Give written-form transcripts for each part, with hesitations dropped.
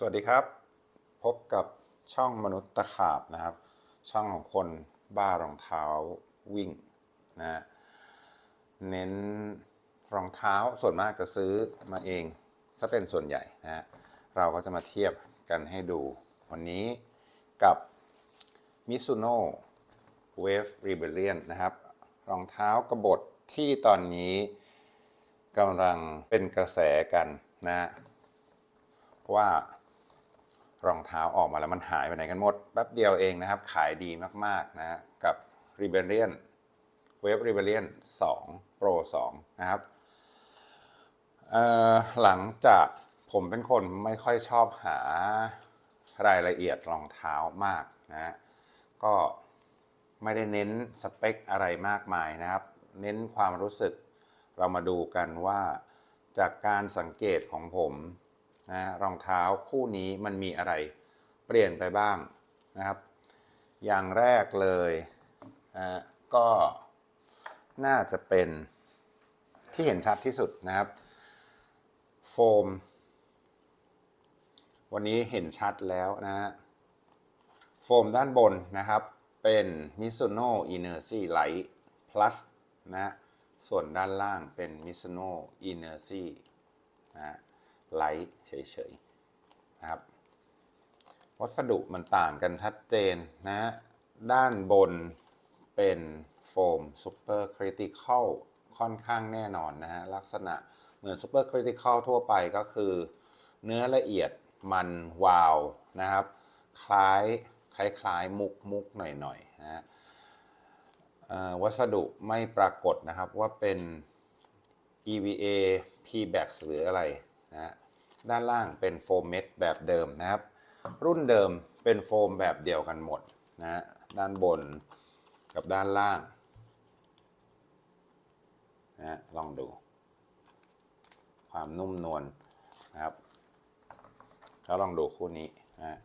สวัสดีครับพบกับช่องมนุษย์ตะขาบนะครับช่องของคนบ้ารองเท้าวิ่งนะเน้นรองเท้าส่วนมากจะซื้อมาเองซะเป็นส่วนใหญ่นะเราก็จะมาเทียบกันให้ดูวันนี้กับ Mizuno Wave Rebellion นะครับรองเท้ากบฏที่ตอนนี้กำลังเป็นกระแสกันนะว่ารองเท้าออกมาแล้วมันหายไปไหนกันหมดแป๊บเดียวเองนะครับขายดีมากๆนะกับ Rebellion Wave Rebellion 2 Pro 2นะครับหลังจากผมเป็นคนไม่ค่อยชอบหารายละเอียดรองเท้ามากนะก็ไม่ได้เน้นสเปคอะไรมากมายนะครับเน้นความรู้สึกเรามาดูกันว่าจากการสังเกตของผมนะรองเท้าคู่นี้มันมีอะไรเปลี่ยนไปบ้างนะครับอย่างแรกเลยนะก็น่าจะเป็นที่เห็นชัดที่สุดนะครับโฟมวันนี้เห็นชัดแล้วนะฮะโฟมด้านบนนะครับเป็น Mizuno Inercy Light Plus นะส่วนด้านล่างเป็น Mizuno Inercy นะไลท์เฉยๆนะครับวัสดุมันต่างกันชัดเจนนะด้านบนเป็นโฟม Super Critical ค่อนข้างแน่นอนนะฮะลักษณะเหมือน Super Critical ทั่วไปก็คือเนื้อละเอียดมันวาวนะครับคล้ายมุกหน่อยๆนะวัสดุไม่ปรากฏนะครับว่าเป็น EVA PBAX หรืออะไรนะด้านล่างเป็นโฟมเม็ดแบบเดิมนะครับรุ่นเดิมเป็นโฟมแบบเดียวกันหมดนะด้านบนกับด้านล่างนะลองดูความนุ่มนวลนะครับแล้วลองดูคู่นี้นะ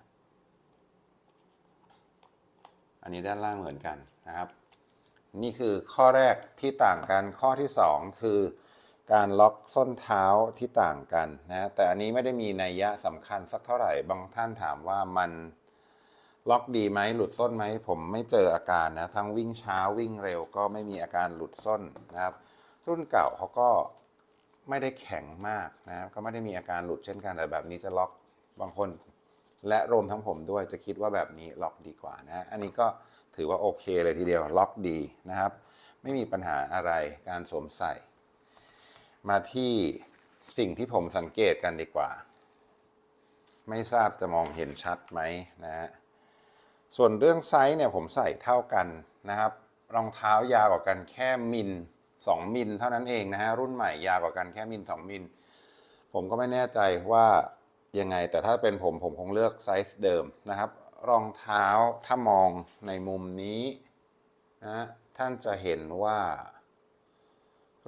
อันนี้ด้านล่างเหมือนกันนะครับนี่คือข้อแรกที่ต่างกันข้อที่2คือการล็อกส้นเท้าที่ต่างกันนะแต่อันนี้ไม่ได้มีนัยยะสำคัญสักเท่าไหร่บางท่านถามว่ามันล็อกดีไหมหลุดส้นไหมผมไม่เจออาการนะทั้งวิ่งช้าวิ่งเร็วก็ไม่มีอาการหลุดส้นนะครับรุ่นเก่าเขาก็ไม่ได้แข็งมากนะครับก็ไม่ได้มีอาการหลุดเช่นกันแต่แบบนี้จะล็อกบางคนและรวมทั้งผมด้วยจะคิดว่าแบบนี้ล็อกดีกว่านะอันนี้ก็ถือว่าโอเคเลยทีเดียวล็อกดีนะครับไม่มีปัญหาอะไรการสวมใส่มาที่สิ่งที่ผมสังเกตกันดีกว่าไม่ทราบจะมองเห็นชัดไหมนะฮะส่วนเรื่องไซส์เนี่ยผมใส่เท่ากันนะครับรองเท้ายาวกว่ากันแค่มิล2 มิลเท่านั้นเองนะฮะรุ่นใหม่ยาวกว่ากันแค่มิล2 มิลผมก็ไม่แน่ใจว่ายังไงแต่ถ้าเป็นผมคงเลือกไซส์เดิมนะครับรองเท้าถ้ามองในมุมนี้นะท่านจะเห็นว่า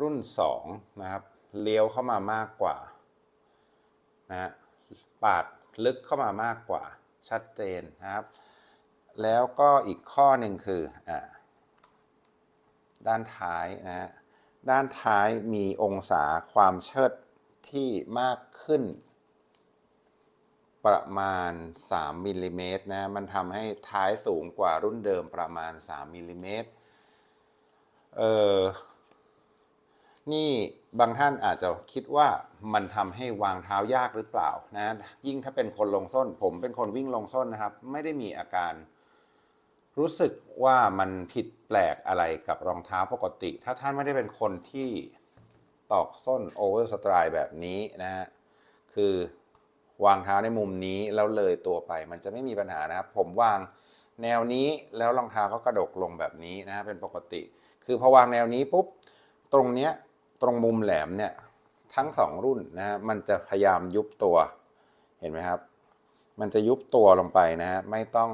รุ่น2นะครับเลี้ยวเข้ามามากกว่านะปาดลึกเข้ามามากกว่าชัดเจนนะครับแล้วก็อีกข้อหนึ่งคือด้านท้ายนะด้านท้ายมีองศาความเชิดที่มากขึ้นประมาณ3 มิลลิเมตรนะมันทำให้ท้ายสูงกว่ารุ่นเดิมประมาณ3 มิลลิเมตรนี่บางท่านอาจจะคิดว่ามันทำให้วางเท้ายากหรือเปล่านะยิ่งถ้าเป็นคนลงส้นผมเป็นคนวิ่งลงส้นนะครับไม่ได้มีอาการรู้สึกว่ามันผิดแปลกอะไรกับรองเท้าปกติถ้าท่านไม่ได้เป็นคนที่ตอกส้นโอเวอร์สไตร์แบบนี้นะฮะคือวางเท้าในมุมนี้แล้วเลยตัวไปมันจะไม่มีปัญหานะครับผมวางแนวนี้แล้วรองเท้าก็กระดกลงแบบนี้นะเป็นปกติคือพอวางแนวนี้ปุ๊บตรงเนี้ยตรงมุมแหลมเนี่ยทั้ง2รุ่นนะฮะมันจะพยายามยุบตัวเห็นไหมครับมันจะยุบตัวลงไปนะฮะไม่ต้อง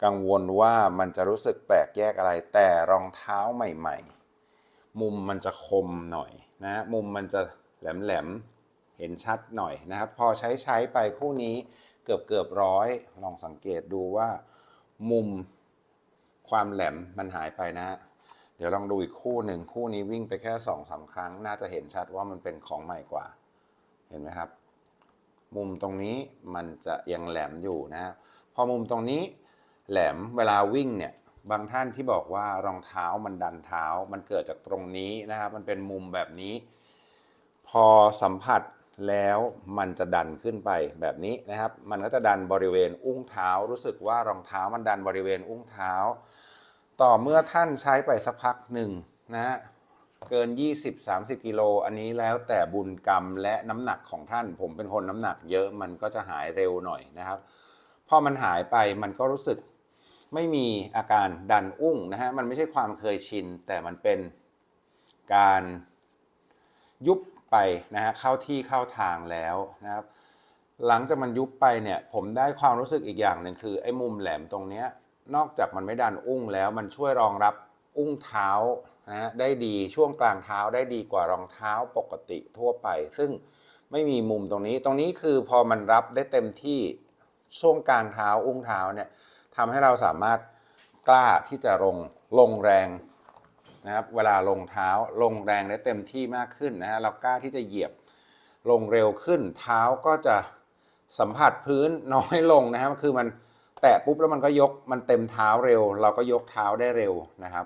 กังวลว่ามันจะรู้สึกแปลกแยกอะไรแต่รองเท้าใหม่ๆมุมมันจะคมหน่อยนะมุมมันจะแหลมเห็นชัดหน่อยนะครับพอใช้ไปคู่นี้เกือบ100ลองสังเกตดูว่ามุมความแหลมมันหายไปนะฮะเดี๋ยวลองดูอีกคู่หนึ่งคู่นี้วิ่งไปแค่2-3 ครั้งน่าจะเห็นชัดว่ามันเป็นของใหม่กว่าเห็นไหมครับ มุมตรงนี้มันจะยังแหลมอยู่นะพอมุมตรงนี้แหลมเวลาวิ่งเนี่ยบางท่านที่บอกว่ารองเท้ามันดันเท้ามันเกิดจากตรงนี้นะครับมันเป็นมุมแบบนี้พอสัมผัสแล้วมันจะดันขึ้นไปแบบนี้นะครับมันก็จะดันบริเวณอุ้งเท้ารู้สึกว่ารองเท้ามันดันบริเวณอุ้งเท้าต่อเมื่อท่านใช้ไปสักพักหนึ่งนะฮะเกิน 20-30 กิโลอันนี้แล้วแต่บุญกรรมและน้ำหนักของท่านผมเป็นคนน้ำหนักเยอะมันก็จะหายเร็วหน่อยนะครับพอมันหายไปมันก็รู้สึกไม่มีอาการดันอุ้งนะฮะมันไม่ใช่ความเคยชินแต่มันเป็นการยุบไปนะฮะเข้าที่เข้าทางแล้วนะครับหลังจากมันยุบไปเนี่ยผมได้ความรู้สึกอีกอย่างหนึ่งคือไอ้มุมแหลมตรงเนี้ยนอกจากมันไม่ดันอุ้งแล้วมันช่วยรองรับอุ้งเท้านะฮะได้ดีช่วงกลางเท้าได้ดีกว่ารองเท้าปกติทั่วไปซึ่งไม่มีมุมตรงนี้คือพอมันรับได้เต็มที่ช่วงกลางเท้าอุ้งเท้าเนี่ยทำให้เราสามารถกล้าที่จะลงแรงนะครับเวลาลงเท้าลงแรงได้เต็มที่มากขึ้นนะฮะเรากล้าที่จะเหยียบลงเร็วขึ้นเท้าก็จะสัมผัสพื้นน้อยลงนะฮะคือมันแตะปุ๊บแล้วมันก็ยกมันเต็มเท้าเร็วเราก็ยกเท้าได้เร็วนะครับ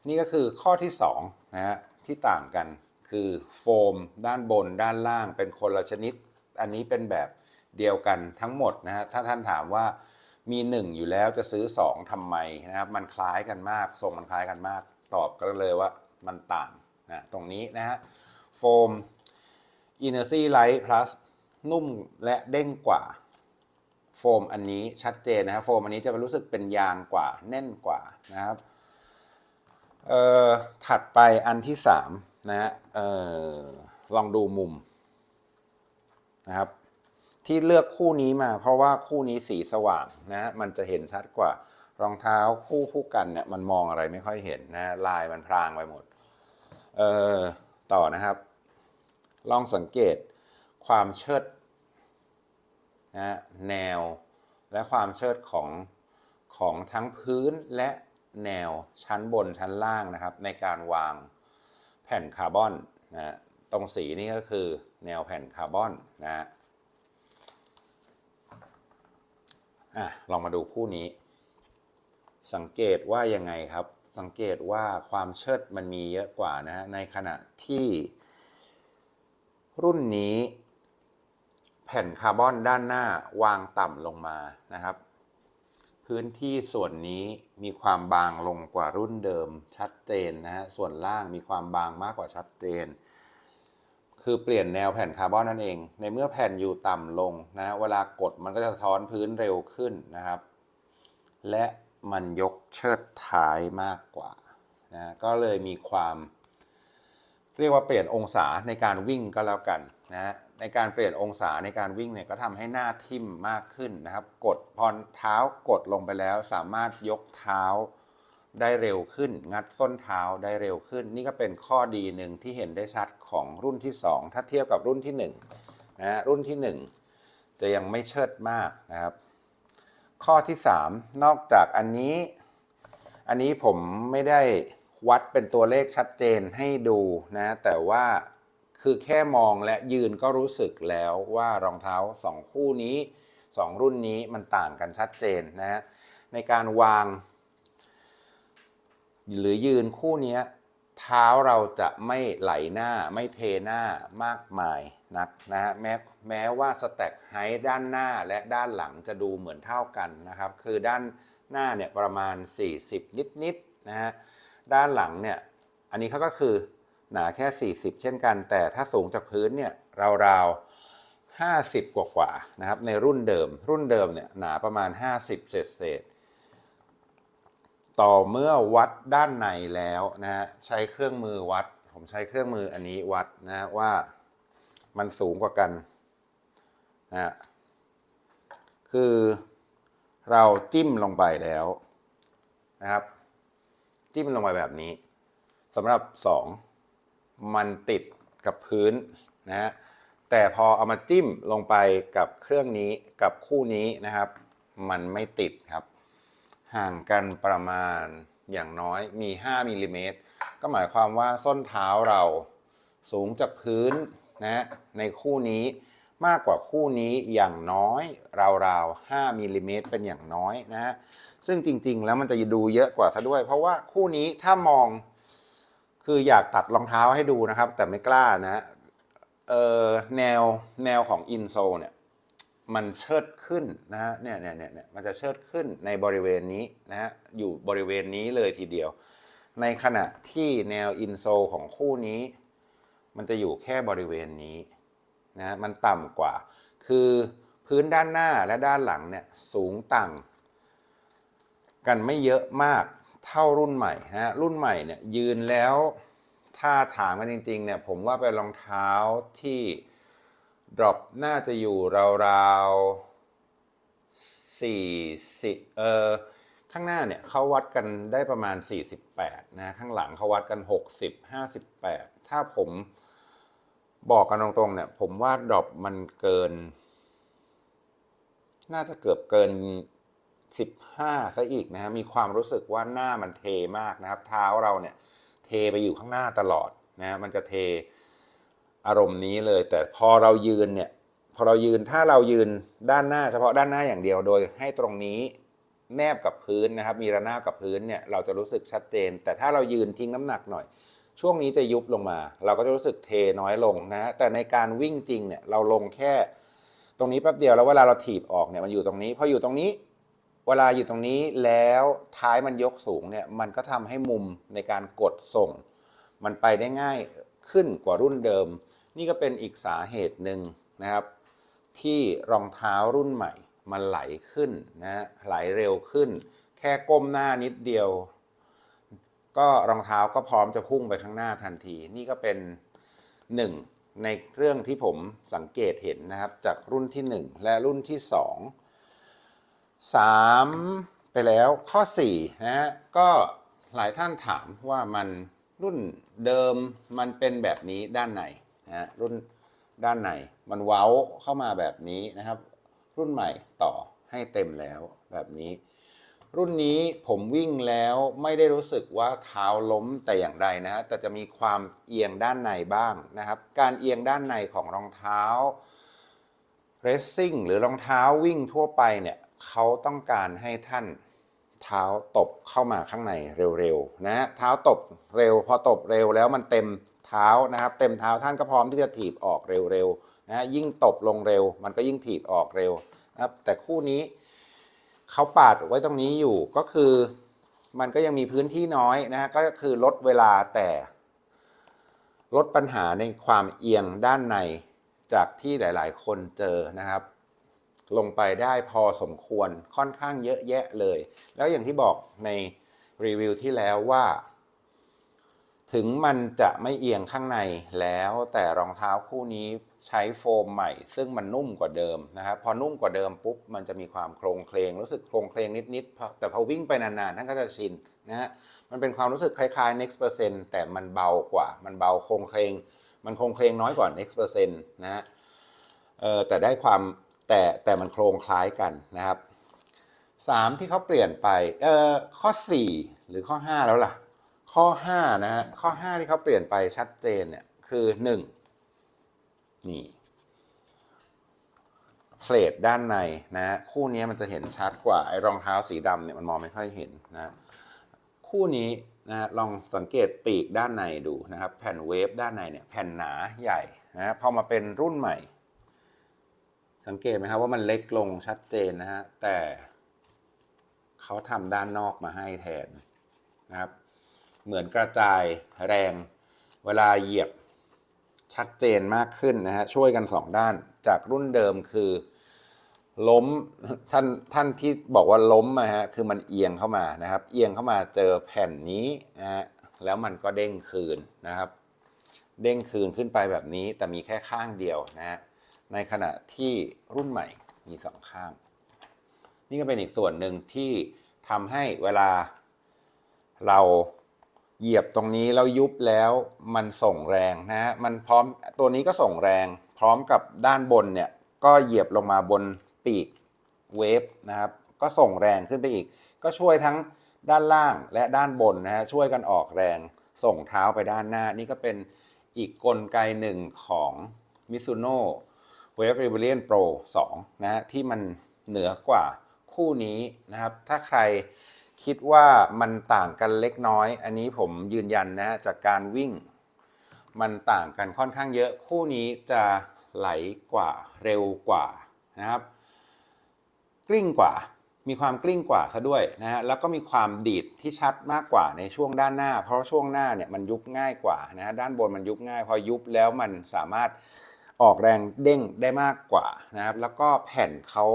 นี่ก็คือข้อที่2นะฮะที่ต่างกันคือโฟมด้านบนด้านล่างเป็นคนละชนิดอันนี้เป็นแบบเดียวกันทั้งหมดนะฮะถ้าท่านถามว่ามี1อยู่แล้วจะซื้อ2ทำไมนะครับมันคล้ายกันมากทรงมันคล้ายกันมากตอบกันเลยว่ามันต่างนะตรงนี้นะฮะโฟม Inercy Light Plus นุ่มและเด้งกว่าโฟมอันนี้ชัดเจนนะครับโฟมอันนี้จะรู้สึกเป็นยางกว่าแน่นกว่านะครับถัดไปอันที่3นะฮะลองดูมุมนะครับที่เลือกคู่นี้มาเพราะว่าคู่นี้สีสว่างนะฮะมันจะเห็นชัดกว่ารองเท้าคู่กันเนี่ยมันมองอะไรไม่ค่อยเห็นนะลายมันพรางไปหมดต่อนะครับลองสังเกตความเชิดนะแนวและความเชิดของทั้งพื้นและแนวชั้นบนชั้นล่างนะครับในการวางแผ่นคาร์บอนนะตรงสีนี่ก็คือแนวแผ่นคาร์บอนนะลองมาดูคู่นี้สังเกตว่ายังไงครับสังเกตว่าความเชิดมันมีเยอะกว่านะในขณะที่รุ่นนี้แผ่นคาร์บอนด้านหน้าวางต่ำลงมานะครับพื้นที่ส่วนนี้มีความบางลงกว่ารุ่นเดิมชัดเจนนะฮะส่วนล่างมีความบางมากกว่าชัดเจนคือเปลี่ยนแนวแผ่นคาร์บอนนั่นเองในเมื่อแผ่นอยู่ต่ำลงนะเวลากดมันก็จะสะท้อนพื้นเร็วขึ้นนะครับและมันยกเชิดท้ายมากกว่านะก็เลยมีความเรียกว่าเปลี่ยนองศาในการวิ่งก็แล้วกันนะในการเปลี่ยนองศาในการวิ่งเนี่ยก็ทำให้หน้าทิ่มมากขึ้นนะครับกดพอเท้ากดลงไปแล้วสามารถยกเท้าได้เร็วขึ้นงัดส้นเท้าได้เร็วขึ้นนี่ก็เป็นข้อดีหนึ่งที่เห็นได้ชัดของรุ่นที่2ถ้าเทียบกับรุ่นที่1นะรุ่นที่1จะยังไม่เชิดมากนะครับข้อที่3นอกจากอันนี้ผมไม่ได้วัดเป็นตัวเลขชัดเจนให้ดูนะแต่ว่าคือแค่มองและยืนก็รู้สึกแล้วว่ารองเท้า2คู่นี้2รุ่นนี้มันต่างกันชัดเจนนะในการวางหรือยืนคู่นี้เท้าเราจะไม่ไหลหน้าไม่เทหน้ามากมายนักนะฮะแม้ว่าสแต็กไฮท์ด้านหน้าและด้านหลังจะดูเหมือนเท่ากันนะครับคือด้านหน้าเนี่ยประมาณ40นิดนะฮะด้านหลังเนี่ยอันนี้เขาก็คือหนาแค่40เช่นกันแต่ถ้าสูงจากพื้นเนี่ยราวๆ50กว่านะครับในรุ่นเดิมเนี่ยหนาประมาณ50เศษต่อเมื่อวัดด้านในแล้วนะฮะใช้เครื่องมือวัดผมใช้เครื่องมืออันนี้วัดนะว่ามันสูงกว่ากันนะคือเราจิ้มลงไปแล้วนะครับจิ้มลงไปแบบนี้สำหรับ2มันติดกับพื้นนะฮะแต่พอเอามาจิ้มลงไปกับเครื่องนี้กับคู่นี้นะครับมันไม่ติดครับห่างกันประมาณอย่างน้อยมี5มิลลิเมตรก็หมายความว่าส้นเท้าเราสูงจากพื้น นะฮะในคู่นี้มากกว่าคู่นี้อย่างน้อยราวๆ5มิลลิเมตรเป็นอย่างน้อยนะฮะซึ่งจริงๆแล้วมันจะดูเยอะกว่าซะด้วยเพราะว่าคู่นี้ถ้ามองคืออยากตัดรองเท้าให้ดูนะครับแต่ไม่กล้านะแนวของอินโซเนี่ยมันเชิดขึ้นนะฮะเนี่ยมันจะเชิดขึ้นในบริเวณนี้นะฮะอยู่บริเวณนี้เลยทีเดียวในขณะที่แนวอินโซของคู่นี้มันจะอยู่แค่บริเวณนี้นะมันต่ำกว่าคือพื้นด้านหน้าและด้านหลังเนี่ยสูงต่างกันไม่เยอะมากเท่ารุ่นใหม่นะรุ่นใหม่เนี่ยยืนแล้วถ้าถามกันจริงๆเนี่ยผมว่าเป็นรองเท้าที่ดรอปน่าจะอยู่ราวๆ40ข้างหน้าเนี่ยเขาวัดกันได้ประมาณ48นะข้างหลังเขาวัดกัน60 58ถ้าผมบอกกันตรงๆเนี่ยผมว่าดรอปมันเกินน่าจะเกือบเกิน15ซะอีกนะฮะมีความรู้สึกว่าหน้ามันเทมากนะครับเท้าเราเนี่ยเทไปอยู่ข้างหน้าตลอดนะมันจะเทอารมณ์นี้เลยแต่พอเรายืนเนี่ยพอเรายืนถ้าเรายืนด้านหน้าเฉพาะด้านหน้าอย่างเดียวโดยให้ตรงนี้แนบกับพื้นนะครับมีระนาบกับพื้นเนี่ยเราจะรู้สึกชัดเจนแต่ถ้าเรายืนทิ้งน้ำหนักหน่อยช่วงนี้จะยุบลงมาเราก็จะรู้สึกเทน้อยลงนะแต่ในการวิ่งจริงเนี่ยเราลงแค่ตรงนี้แป๊บเดียวแล้วเวลาเราถีบออกเนี่ยมันอยู่ตรงนี้พออยู่ตรงนี้เวลาอยู่ตรงนี้แล้วท้ายมันยกสูงเนี่ยมันก็ทำให้มุมในการกดส่งมันไปได้ง่ายขึ้นกว่ารุ่นเดิมนี่ก็เป็นอีกสาเหตุหนึ่งนะครับที่รองเท้ารุ่นใหม่มันไหลขึ้นนะไหลเร็วขึ้นแค่ก้มหน้านิดเดียวก็รองเท้าก็พร้อมจะพุ่งไปข้างหน้าทันทีนี่ก็เป็นหนึ่งในเรื่องที่ผมสังเกตเห็นนะครับจากรุ่นที่1และรุ่นที่2 3ไปแล้วข้อ4นะฮะก็หลายท่านถามว่ามันรุ่นเดิมมันเป็นแบบนี้ด้านในนะรุ่นด้านในมันเว้าเข้ามาแบบนี้นะครับรุ่นใหม่ต่อให้เต็มแล้วแบบนี้รุ่นนี้ผมวิ่งแล้วไม่ได้รู้สึกว่าเท้าล้มแต่อย่างใดนะฮะแต่จะมีความเอียงด้านในบ้างนะครับการเอียงด้านในของรองเท้าเรซซิ่งหรือรองเท้าวิ่งทั่วไปเนี่ยเขาต้องการให้ท่านเท้าตบเข้ามาข้างในเร็วๆนะฮะเท้าตบเร็วพอตบเร็วแล้วมันเต็มเท้านะครับเต็มเท้าท่านก็พร้อมที่จะถีบออกเร็วๆนะฮะยิ่งตบลงเร็วมันก็ยิ่งถีบออกเร็วนะครับแต่คู่นี้เขาปาดไว้ตรงนี้อยู่ก็คือมันก็ยังมีพื้นที่น้อยนะฮะก็คือลดเวลาแต่ลดปัญหาในความเอียงด้านในจากที่หลายๆคนเจอนะครับลงไปได้พอสมควรค่อนข้างเยอะแยะเลยแล้วอย่างที่บอกในรีวิวที่แล้วว่าถึงมันจะไม่เอียงข้างในแล้วแต่รองเท้าคู่นี้ใช้โฟมใหม่ซึ่งมันนุ่มกว่าเดิมนะครับพอนุ่มกว่าเดิมปุ๊บมันจะมีความโครงเคลงรู้สึกโครงเคลงนิดๆแต่พอวิ่งไปนานๆท่านก็จะชินนะฮะมันเป็นความรู้สึกคล้ายๆ next percent แต่มันเบากว่ามันเบาโครงเคลงมันโครงเคลงน้อยกว่า next percent นะฮะแต่ได้ความแต่มันโครงคล้ายกันนะครับ3ที่เขาเปลี่ยนไปข้อ4หรือข้อ5แล้วล่ะข้อ5นะฮะข้อ5ที่เขาเปลี่ยนไปชัดเจนเนี่ยคือ1นี่เพลทด้านในนะฮะคู่นี้มันจะเห็นชัดกว่าไอ้รองเท้าสีดำเนี่ยมันมองไม่ค่อยเห็นนะคู่นี้นะลองสังเกตปีกด้านในดูนะครับแผ่นเวฟด้านในเนี่ยแผ่นหนาใหญ่นะพอมาเป็นรุ่นใหม่สังเกตไหมครับว่ามันเล็กลงชัดเจนนะฮะแต่เขาทำด้านนอกมาให้แทนนะครับเหมือนกระจายแรงเวลาเหยียบชัดเจนมากขึ้นนะฮะช่วยกัน2ด้านจากรุ่นเดิมคือล้มท่านที่บอกว่าล้มนะฮะคือมันเอียงเข้ามานะครับเอียงเข้ามาเจอแผ่นนี้นะฮะแล้วมันก็เด้งคืนนะครับเด้งคืนขึ้นไปแบบนี้แต่มีแค่ข้างเดียวนะฮะในขณะที่รุ่นใหม่มี2ข้างนี่ก็เป็นอีกส่วนหนึ่งที่ทำให้เวลาเราเหยียบตรงนี้แล้วยุบแล้วมันส่งแรงนะฮะมันพร้อมตัวนี้ก็ส่งแรงพร้อมกับด้านบนเนี่ยก็เหยียบลงมาบนปีกเวฟนะครับก็ส่งแรงขึ้นไปอีกก็ช่วยทั้งด้านล่างและด้านบนนะฮะช่วยกันออกแรงส่งเท้าไปด้านหน้านี่ก็เป็นอีกกลไกหนึ่งของ Mizuno Wave Rebellion Pro 2นะฮะที่มันเหนือกว่าคู่นี้นะครับถ้าใครคิดว่ามันต่างกันเล็กน้อยอันนี้ผมยืนยันนะฮะจากการวิ่งมันต่างกันค่อนข้างเยอะคู่นี้จะไหลกว่าเร็วกว่านะครับกลิ้งกว่ามีความกลิ้งกว่าซะด้วยนะฮะแล้วก็มีความดีดที่ชัดมากกว่าในช่วงด้านหน้าเพราะช่วงหน้าเนี่ยมันยุบง่ายกว่านะฮะด้านบนมันยุบง่ายพอยุบแล้วมันสามารถออกแรงเด้งได้มากกว่านะครับแล้วก็แผ่นเขา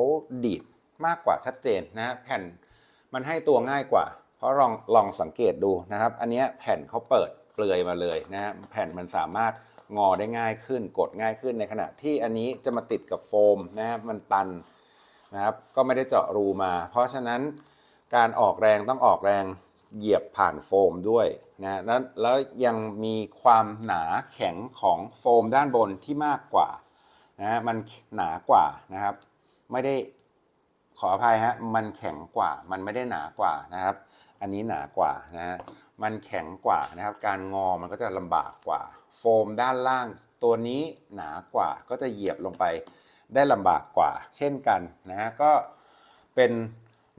ดีดมากกว่าชัดเจนนะฮะแผ่นมันให้ตัวง่ายกว่าเพราะลองสังเกตดูนะครับอันนี้แผ่นเขาเปิดเปลือยมาเลยนะฮะแผ่นมันสามารถงอได้ง่ายขึ้นกดง่ายขึ้นในขณะที่อันนี้จะมาติดกับโฟมนะฮะมันตันนะครับก็ไม่ได้เจาะรูมาเพราะฉะนั้นการออกแรงต้องออกแรงเหยียบผ่านโฟมด้วยนะแล้วยังมีความหนาแข็งของโฟมด้านบนที่มากกว่านะมันหนากว่านะครับไม่ได้ขออภัยฮะมันแข็งกว่ามันไม่ได้หนากว่านะครับอันนี้หนากว่านะมันแข็งกว่านะครับการงอมันก็จะลำบากกว่าโฟมด้านล่างตัวนี้หนากว่าก็จะเหยียบลงไปได้ลำบากกว่าเช่นกันนะก็เป็น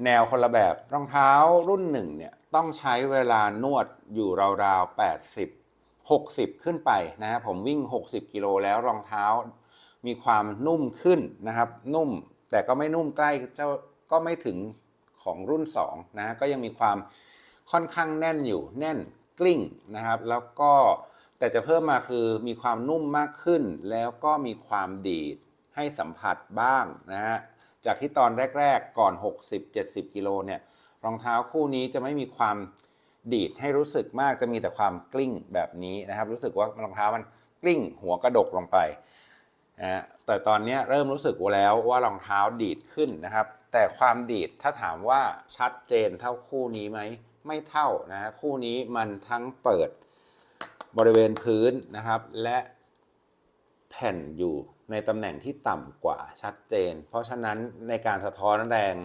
แนวคนละแบบรองเท้ารุ่นหนึ่งเนี่ยต้องใช้เวลานวดอยู่ราวๆ60ขึ้นไปนะผมวิ่ง60กิโลแล้วรองเท้ามีความนุ่มขึ้นนะครับนุ่มแต่ก็ไม่นุ่มใกล้ก็ไม่ถึงของรุ่น2นะก็ยังมีความค่อนข้างแน่นอยู่แน่นกลิ้งนะครับแล้วก็แต่จะเพิ่มมาคือมีความนุ่มมากขึ้นแล้วก็มีความดีดให้สัมผัสบ้างนะฮะจากที่ตอนแรกๆก่อน60-70กิโลเนี่ยรองเท้าคู่นี้จะไม่มีความดีดให้รู้สึกมากจะมีแต่ความกลิ้งแบบนี้นะครับรู้สึกว่ารองเท้ามันกลิ้งหัวกระดกลงไปนะแต่ตอนนี้เริ่มรู้สึกแล้วว่ารองเท้าดีดขึ้นนะครับแต่ความดีดถ้าถามว่าชัดเจนเท่าคู่นี้ไหมไม่เท่านะคู่นี้มันทั้งเปิดบริเวณพื้นนะครับและแผ่นอยู่ในตำแหน่งที่ต่ำกว่าชัดเจนเพราะฉะนั้นในการสะท้อนแรง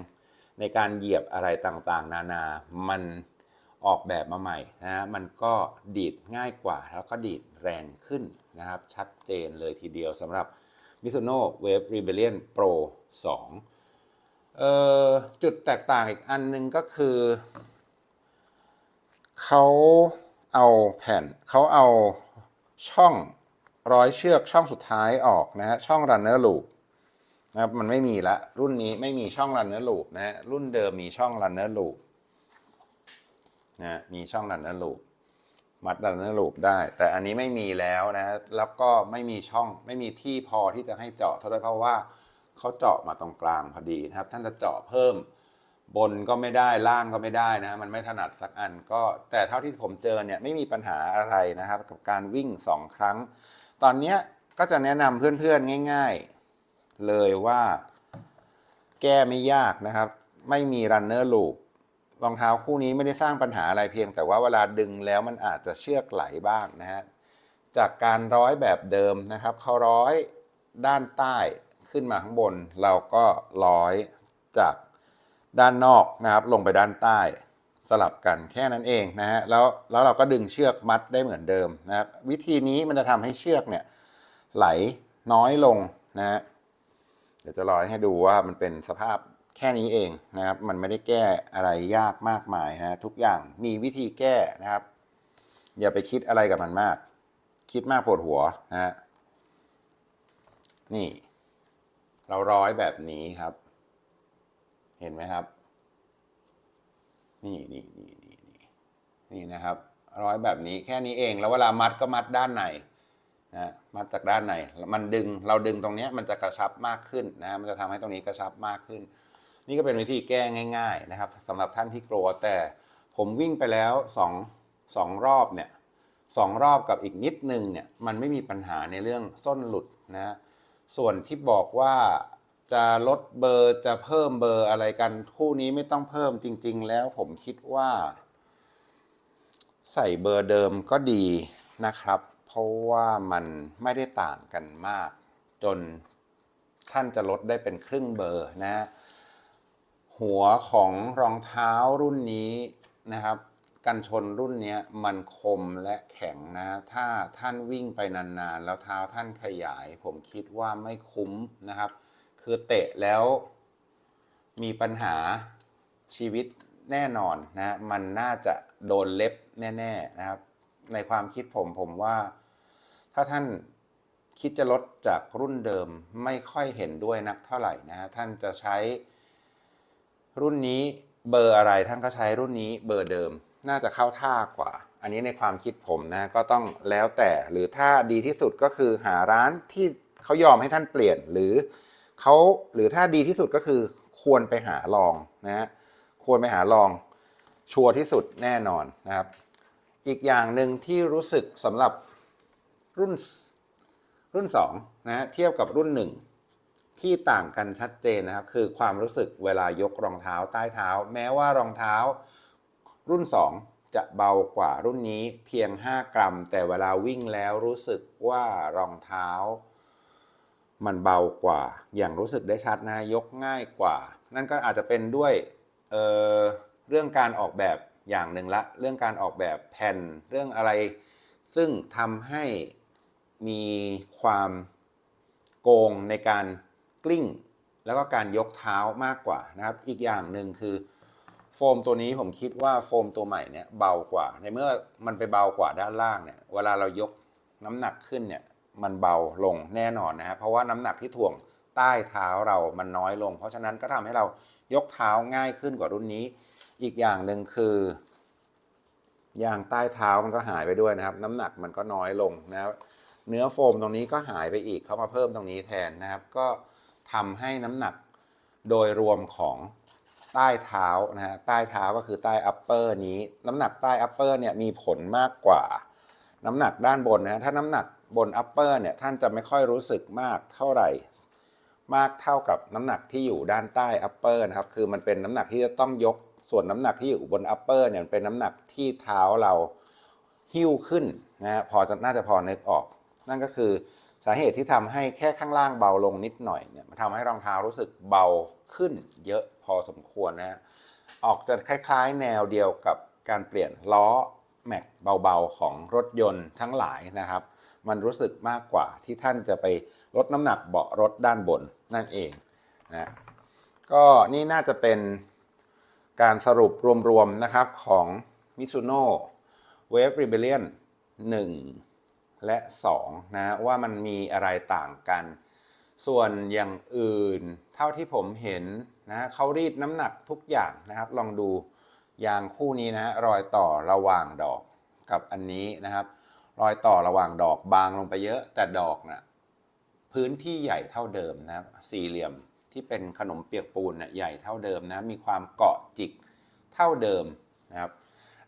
ในการเหยียบอะไรต่างๆนานามันออกแบบมาใหม่นะมันก็ดีดง่ายกว่าแล้วก็ดีดแรงขึ้นนะครับชัดเจนเลยทีเดียวสำหรับ Mizuno Wave Rebellion Pro 2จุดแตกต่างอีกอันนึงก็คือเขาเอาช่องร้อยเชือกช่องสุดท้ายออกนะฮะช่อง runner loop นะครับมันไม่มีละรุ่นนี้ไม่มีช่อง runner loop นะฮะรุ่นเดิมมีช่อง runner loop นะมีช่อง runner loop มัด runner loop ได้แต่อันนี้ไม่มีแล้วนะแล้วก็ไม่มีช่องไม่มีที่พอที่จะให้เจาะเท่าด้วยเพราะว่าเขาเจาะมาตรงกลางพอดีนะครับท่านจะเจาะเพิ่มบนก็ไม่ได้ล่างก็ไม่ได้นะมันไม่ถนัดสักอันก็แต่เท่าที่ผมเจอเนี่ยไม่มีปัญหาอะไรนะครับกับการวิ่ง2ครั้งตอนนี้ก็จะแนะนำเพื่อนๆง่ายๆเลยว่าแก้ไม่ยากนะครับไม่มี runner loop รองเท้าคู่นี้ไม่ได้สร้างปัญหาอะไรเพียงแต่ว่าเวลาดึงแล้วมันอาจจะเชือกไหลบ้างนะฮะจากการร้อยแบบเดิมนะครับเขาร้อยด้านใต้ขึ้นมาข้างบนเราก็ร้อยจากด้านนอกนะครับลงไปด้านใต้สลับกันแค่นั้นเองนะฮะแล้วเราก็ดึงเชือกมัดได้เหมือนเดิมนะครับวิธีนี้มันจะทำให้เชือกเนี่ยไหลน้อยลงนะฮะเดี๋ยวจะร้อยให้ดูว่ามันเป็นสภาพแค่นี้เองนะครับมันไม่ได้แก้อะไรยากมากมายนะทุกอย่างมีวิธีแก้นะครับอย่าไปคิดอะไรกับมันมากคิดมากปวดหัวนะฮะนี่เราร้อยแบบนี้ครับเห็นไหมครับนี่นะครับร้อยแบบนี้แค่นี้เองแล้วเวลามัดก็มัดด้านในนะมัดจากด้านในมันเราดึงตรงนี้มันจะกระชับมากขึ้นนะมันจะทำให้ตรงนี้กระชับมากขึ้นนี่ก็เป็นวิธีแก้ง่ายๆนะครับสำหรับท่านที่กลัวแต่ผมวิ่งไปแล้ว2รอบเนี่ย2รอบกับอีกนิดนึงเนี่ยมันไม่มีปัญหาในเรื่องส้นหลุดนะส่วนที่บอกว่าจะลดเบอร์จะเพิ่มเบอร์อะไรกันคู่นี้ไม่ต้องเพิ่มจริงๆแล้วผมคิดว่าใส่เบอร์เดิมก็ดีนะครับเพราะว่ามันไม่ได้ต่างกันมากจนท่านจะลดได้เป็นครึ่งเบอร์นะหัวของรองเท้ารุ่นนี้นะครับ กันชนรุ่นนี้มันคมและแข็งนะถ้าท่านวิ่งไปนานๆแล้วเท้าท่านขยายผมคิดว่าไม่คุ้มนะครับคือเตะแล้วมีปัญหาชีวิตแน่นอนนะมันน่าจะโดนเล็บแน่ๆนะครับในความคิดผมว่าถ้าท่านคิดจะลดจากรุ่นเดิมไม่ค่อยเห็นด้วยนักเท่าไหร่นะท่านจะใช้รุ่นนี้เบอร์อะไรท่านก็ใช้รุ่นนี้เบอร์เดิมน่าจะเข้าท่ากว่าอันนี้ในความคิดผมนะก็ต้องแล้วแต่หรือถ้าดีที่สุดก็คือหาร้านที่เขายอมให้ท่านเปลี่ยนหรือถ้าดีที่สุดก็คือควรไปหาลองนะควรไปหาลองชัวร์ที่สุดแน่นอนนะครับอีกอย่างหนึ่งที่รู้สึกสำหรับรุ่น2นะเทียบกับรุ่น1ที่ต่างกันชัดเจนนะครับคือความรู้สึกเวลายกรองเท้าใต้เท้าแม้ว่ารองเท้ารุ่น2จะเบากว่ารุ่นนี้เพียง5 กรัมแต่เวลาวิ่งแล้วรู้สึกว่ารองเท้ามันเบากว่าอย่างรู้สึกได้ชัดนะยกง่ายกว่านั่นก็อาจจะเป็นด้วยเรื่องการออกแบบอย่างหนึ่งละเรื่องการออกแบบแผ่นเรื่องอะไรซึ่งทำให้มีความโกงในการกลิ้งแล้วก็การยกเท้ามากกว่านะครับอีกอย่างหนึ่งคือโฟมตัวนี้ผมคิดว่าโฟมตัวใหม่เนี่ยเบากว่าในเมื่อมันไปเบากว่าด้านล่างเนี่ยเวลาเรายกน้ำหนักขึ้นเนี่ยมันเบาลงแน่นอนนะครับเพราะว่าน้ำหนักที่ถ่วงใต้เท้าเรามันน้อยลงเพราะฉะนั้นก็ทำให้เรายกเท้าง่ายขึ้นกว่ารุ่นนี้อีกอย่างหนึ่งคือยางใต้เท้ามันก็หายไปด้วยนะครับน้ำหนักมันก็น้อยลงนะครับเนื้อโฟมตรงนี้ก็หายไปอีกเขามาเพิ่มตรงนี้แทนนะครับก็ทำให้น้ำหนักโดยรวมของใต้เท้านะฮะใต้เท้าก็คือใต้อัปเปอร์นี้น้ำหนักใต้อัปเปอร์เนี่ยมีผลมากกว่าน้ำหนักด้านบนนะถ้าน้ำหนักบนอัปเปอร์เนี่ยท่านจะไม่ค่อยรู้สึกมากเท่าไหร่มากเท่ากับน้ำหนักที่อยู่ด้านใต้อัปเปอร์นะครับคือมันเป็นน้ำหนักที่จะต้องยกส่วนน้ำหนักที่อยู่บนอัปเปอร์เนี่ยเป็นน้ำหนักที่เท้าเราหิ้วขึ้นนะฮะน่าจะพอนึกออกนั่นก็คือสาเหตุที่ทำให้แค่ข้างล่างเบาลงนิดหน่อยเนี่ยมันทำให้รองเท้ารู้สึกเบาขึ้นเยอะพอสมควรนะฮะออกจะคล้ายๆแนวเดียวกับการเปลี่ยนล้อแม็กเบาๆของรถยนต์ทั้งหลายนะครับมันรู้สึกมากกว่าที่ท่านจะไปลดน้ำหนักเบาะรถด้านบนนั่นเองนะก็นี่น่าจะเป็นการสรุปรวมๆนะครับของ Mizuno Wave Rebellion 1 และ2นะว่ามันมีอะไรต่างกันส่วนอย่างอื่นเท่าที่ผมเห็นนะเขารีดน้ำหนักทุกอย่างนะครับลองดูยางคู่นี้นะรอยต่อระหว่างดอกกับอันนี้นะครับรอยต่อระหว่างดอกบางลงไปเยอะแต่ดอกนะพื้นที่ใหญ่เท่าเดิมนะครับสี่เหลี่ยมที่เป็นขนมเปียกปูนนะใหญ่เท่าเดิมนะมีความเกาะจิกเท่าเดิมนะครับ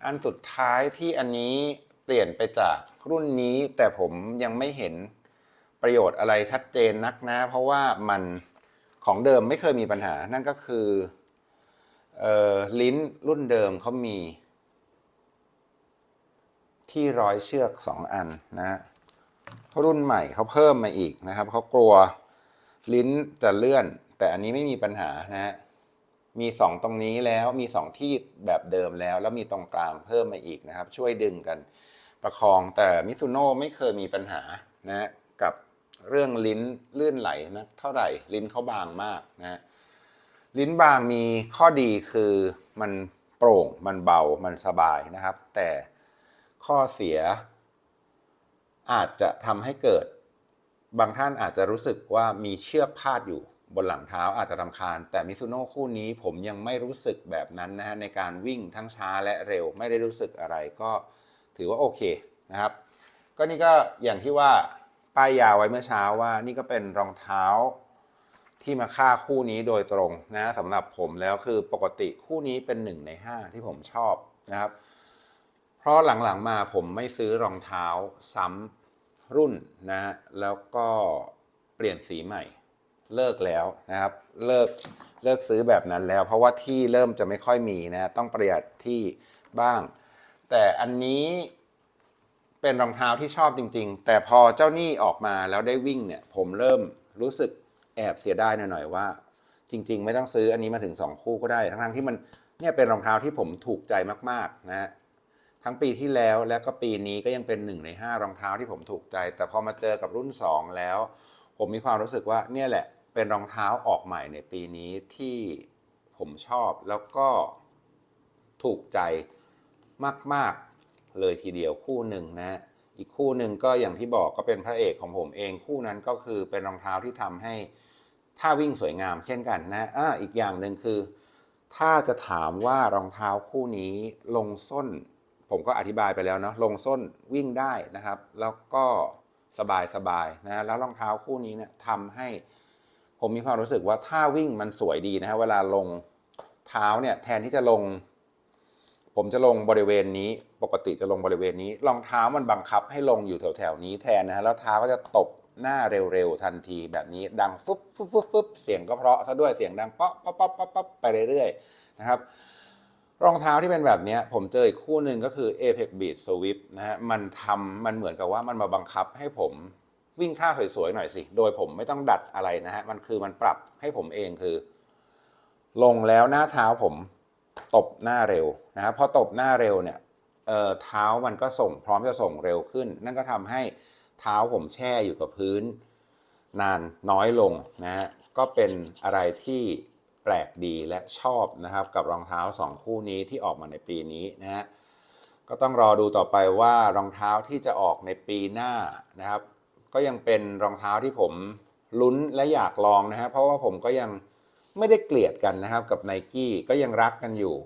อันสุดท้ายที่อันนี้เปลี่ยนไปจากรุ่นนี้แต่ผมยังไม่เห็นประโยชน์อะไรชัดเจนนักนะเพราะว่ามันของเดิมไม่เคยมีปัญหานั่นก็คือลิ้นรุ่นเดิมเขามีที่ร้อยเชือก2 อันนะรุ่นใหม่เขาเพิ่มมาอีกนะครับเขากลัวลิ้นจะเลื่อนแต่อันนี้ไม่มีปัญหานะฮะมี2ตรงนี้แล้วมี2ที่แบบเดิมแล้วมีตรงกลางเพิ่มมาอีกนะครับช่วยดึงกันประคองแต่มิซูโน่ไม่เคยมีปัญหานะกับเรื่องลิ้นลื่นไหลนะเท่าไหร่ลิ้นเขาบางมากนะลิ้นบางมีข้อดีคือมันโปร่งมันเบามันสบายนะครับแต่ข้อเสียอาจจะทำให้เกิดบางท่านอาจจะรู้สึกว่ามีเชือกพาดอยู่บนหลังเท้าอาจจะรำคาญแต่มิซูโน่คู่นี้ผมยังไม่รู้สึกแบบนั้นนะฮะในการวิ่งทั้งช้าและเร็วไม่ได้รู้สึกอะไรก็ถือว่าโอเคนะครับก็นี่ก็อย่างที่ว่าป้ายยาไว้เมื่อเช้าว่านี่ก็เป็นรองเท้าที่มาฆ่าคู่นี้โดยตรงนะสำหรับผมแล้วคือปกติคู่นี้เป็น1 ใน 5ที่ผมชอบนะครับเพราะหลังๆมาผมไม่ซื้อรองเท้าซ้ำรุ่นนะฮะแล้วก็เปลี่ยนสีใหม่เลิกแล้วนะครับเลิกซื้อแบบนั้นแล้วเพราะว่าที่เริ่มจะไม่ค่อยมีนะต้องประหยัดที่บ้างแต่อันนี้เป็นรองเท้าที่ชอบจริงๆแต่พอเจ้านี่ออกมาแล้วได้วิ่งเนี่ยผมเริ่มรู้สึกแอบเสียดายหน่อยๆว่าจริงๆไม่ต้องซื้ออันนี้มาถึง2 คู่ก็ได้ทั้งๆที่มันเนี่ยเป็นรองเท้าที่ผมถูกใจมากๆนะ ทั้งปีที่แล้วและก็ปีนี้ก็ยังเป็น1 ใน 5รองเท้าที่ผมถูกใจแต่พอมาเจอกับรุ่น2แล้วผมมีความรู้สึกว่าเนี่ยแหละเป็นรองเท้าออกใหม่ในปีนี้ที่ผมชอบแล้วก็ถูกใจมากๆเลยทีเดียวคู่หนึ่งนะอีกคู่หนึ่งก็อย่างที่บอกก็เป็นพระเอกของผมเองคู่นั้นก็คือเป็นรองเท้าที่ทำให้ท่าวิ่งสวยงามเช่นกันนะอีกอย่างหนึ่งคือถ้าจะถามว่ารองเท้าคู่นี้ลงส้นผมก็อธิบายไปแล้วเนาะลงส้นวิ่งได้นะครับแล้วก็สบายนะแล้วรองเท้าคู่นี้เนี่ยทำให้ผมมีความรู้สึกว่าท่าวิ่งมันสวยดีนะฮะเวลาลงเท้าเนี่ยแทนที่จะลงผมจะลงบริเวณนี้ปกติจะลงบริเวณนี้รองเท้ามันบังคับให้ลงอยู่แถวๆนี้แทนนะฮะแล้วเท้าก็จะตบหน้าเร็วๆทันทีแบบนี้ดังฟึบฟึบฟึบฟึบเสียงก็เพราะซะด้วยเสียงดังป๊อปป๊อปป๊อปป๊อปไปเรื่อยๆนะครับรองเท้าที่เป็นแบบนี้ผมเจออีกคู่หนึ่งก็คือ Apex Beat Swift นะฮะมันเหมือนกับว่ามันมาบังคับให้ผมวิ่งท่าสวยๆหน่อยสิโดยผมไม่ต้องดัดอะไรนะฮะมันปรับให้ผมเองคือลงแล้วหน้าเท้าผมตบหน้าเร็วนะครับพอตบหน้าเร็วเนี่ยเท้ามันก็พร้อมจะส่งเร็วขึ้นนั่นก็ทำให้เท้าผมแช่อยู่กับพื้นนานน้อยลงนะฮะก็เป็นอะไรที่แปลกดีและชอบนะครับกับรองเท้า2คู่นี้ที่ออกมาในปีนี้นะฮะก็ต้องรอดูต่อไปว่ารองเท้าที่จะออกในปีหน้านะครับก็ยังเป็นรองเท้าที่ผมลุ้นและอยากลองนะฮะเพราะว่าผมก็ยังไม่ได้เกลียดกันนะครับกับ Nike ก็ยังรักกันอยู่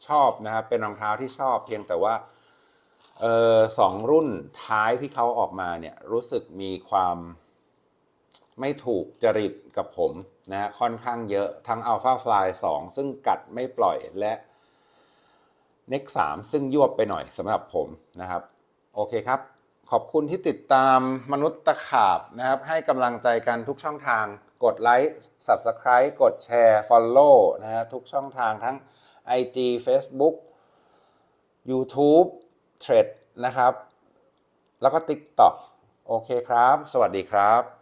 ชอบนะครับเป็นรองเท้าที่ชอบเพียงแต่ว่า2รุ่นท้ายที่เขาออกมาเนี่ยรู้สึกมีความไม่ถูกจริตกับผมนะฮะค่อนข้างเยอะทั้ง Alpha Fly 2ซึ่งกัดไม่ปล่อยและ Next 3ซึ่งยวบไปหน่อยสำหรับผมนะครับโอเคครับขอบคุณที่ติดตามมนุษย์ตะขาบนะครับให้กำลังใจกันทุกช่องทางกดไลค์ Subscribe กดแชร์ Follow นะฮะทุกช่องทางทั้ง IG Facebook YouTube Thread นะครับแล้วก็ TikTok โอเคครับสวัสดีครับ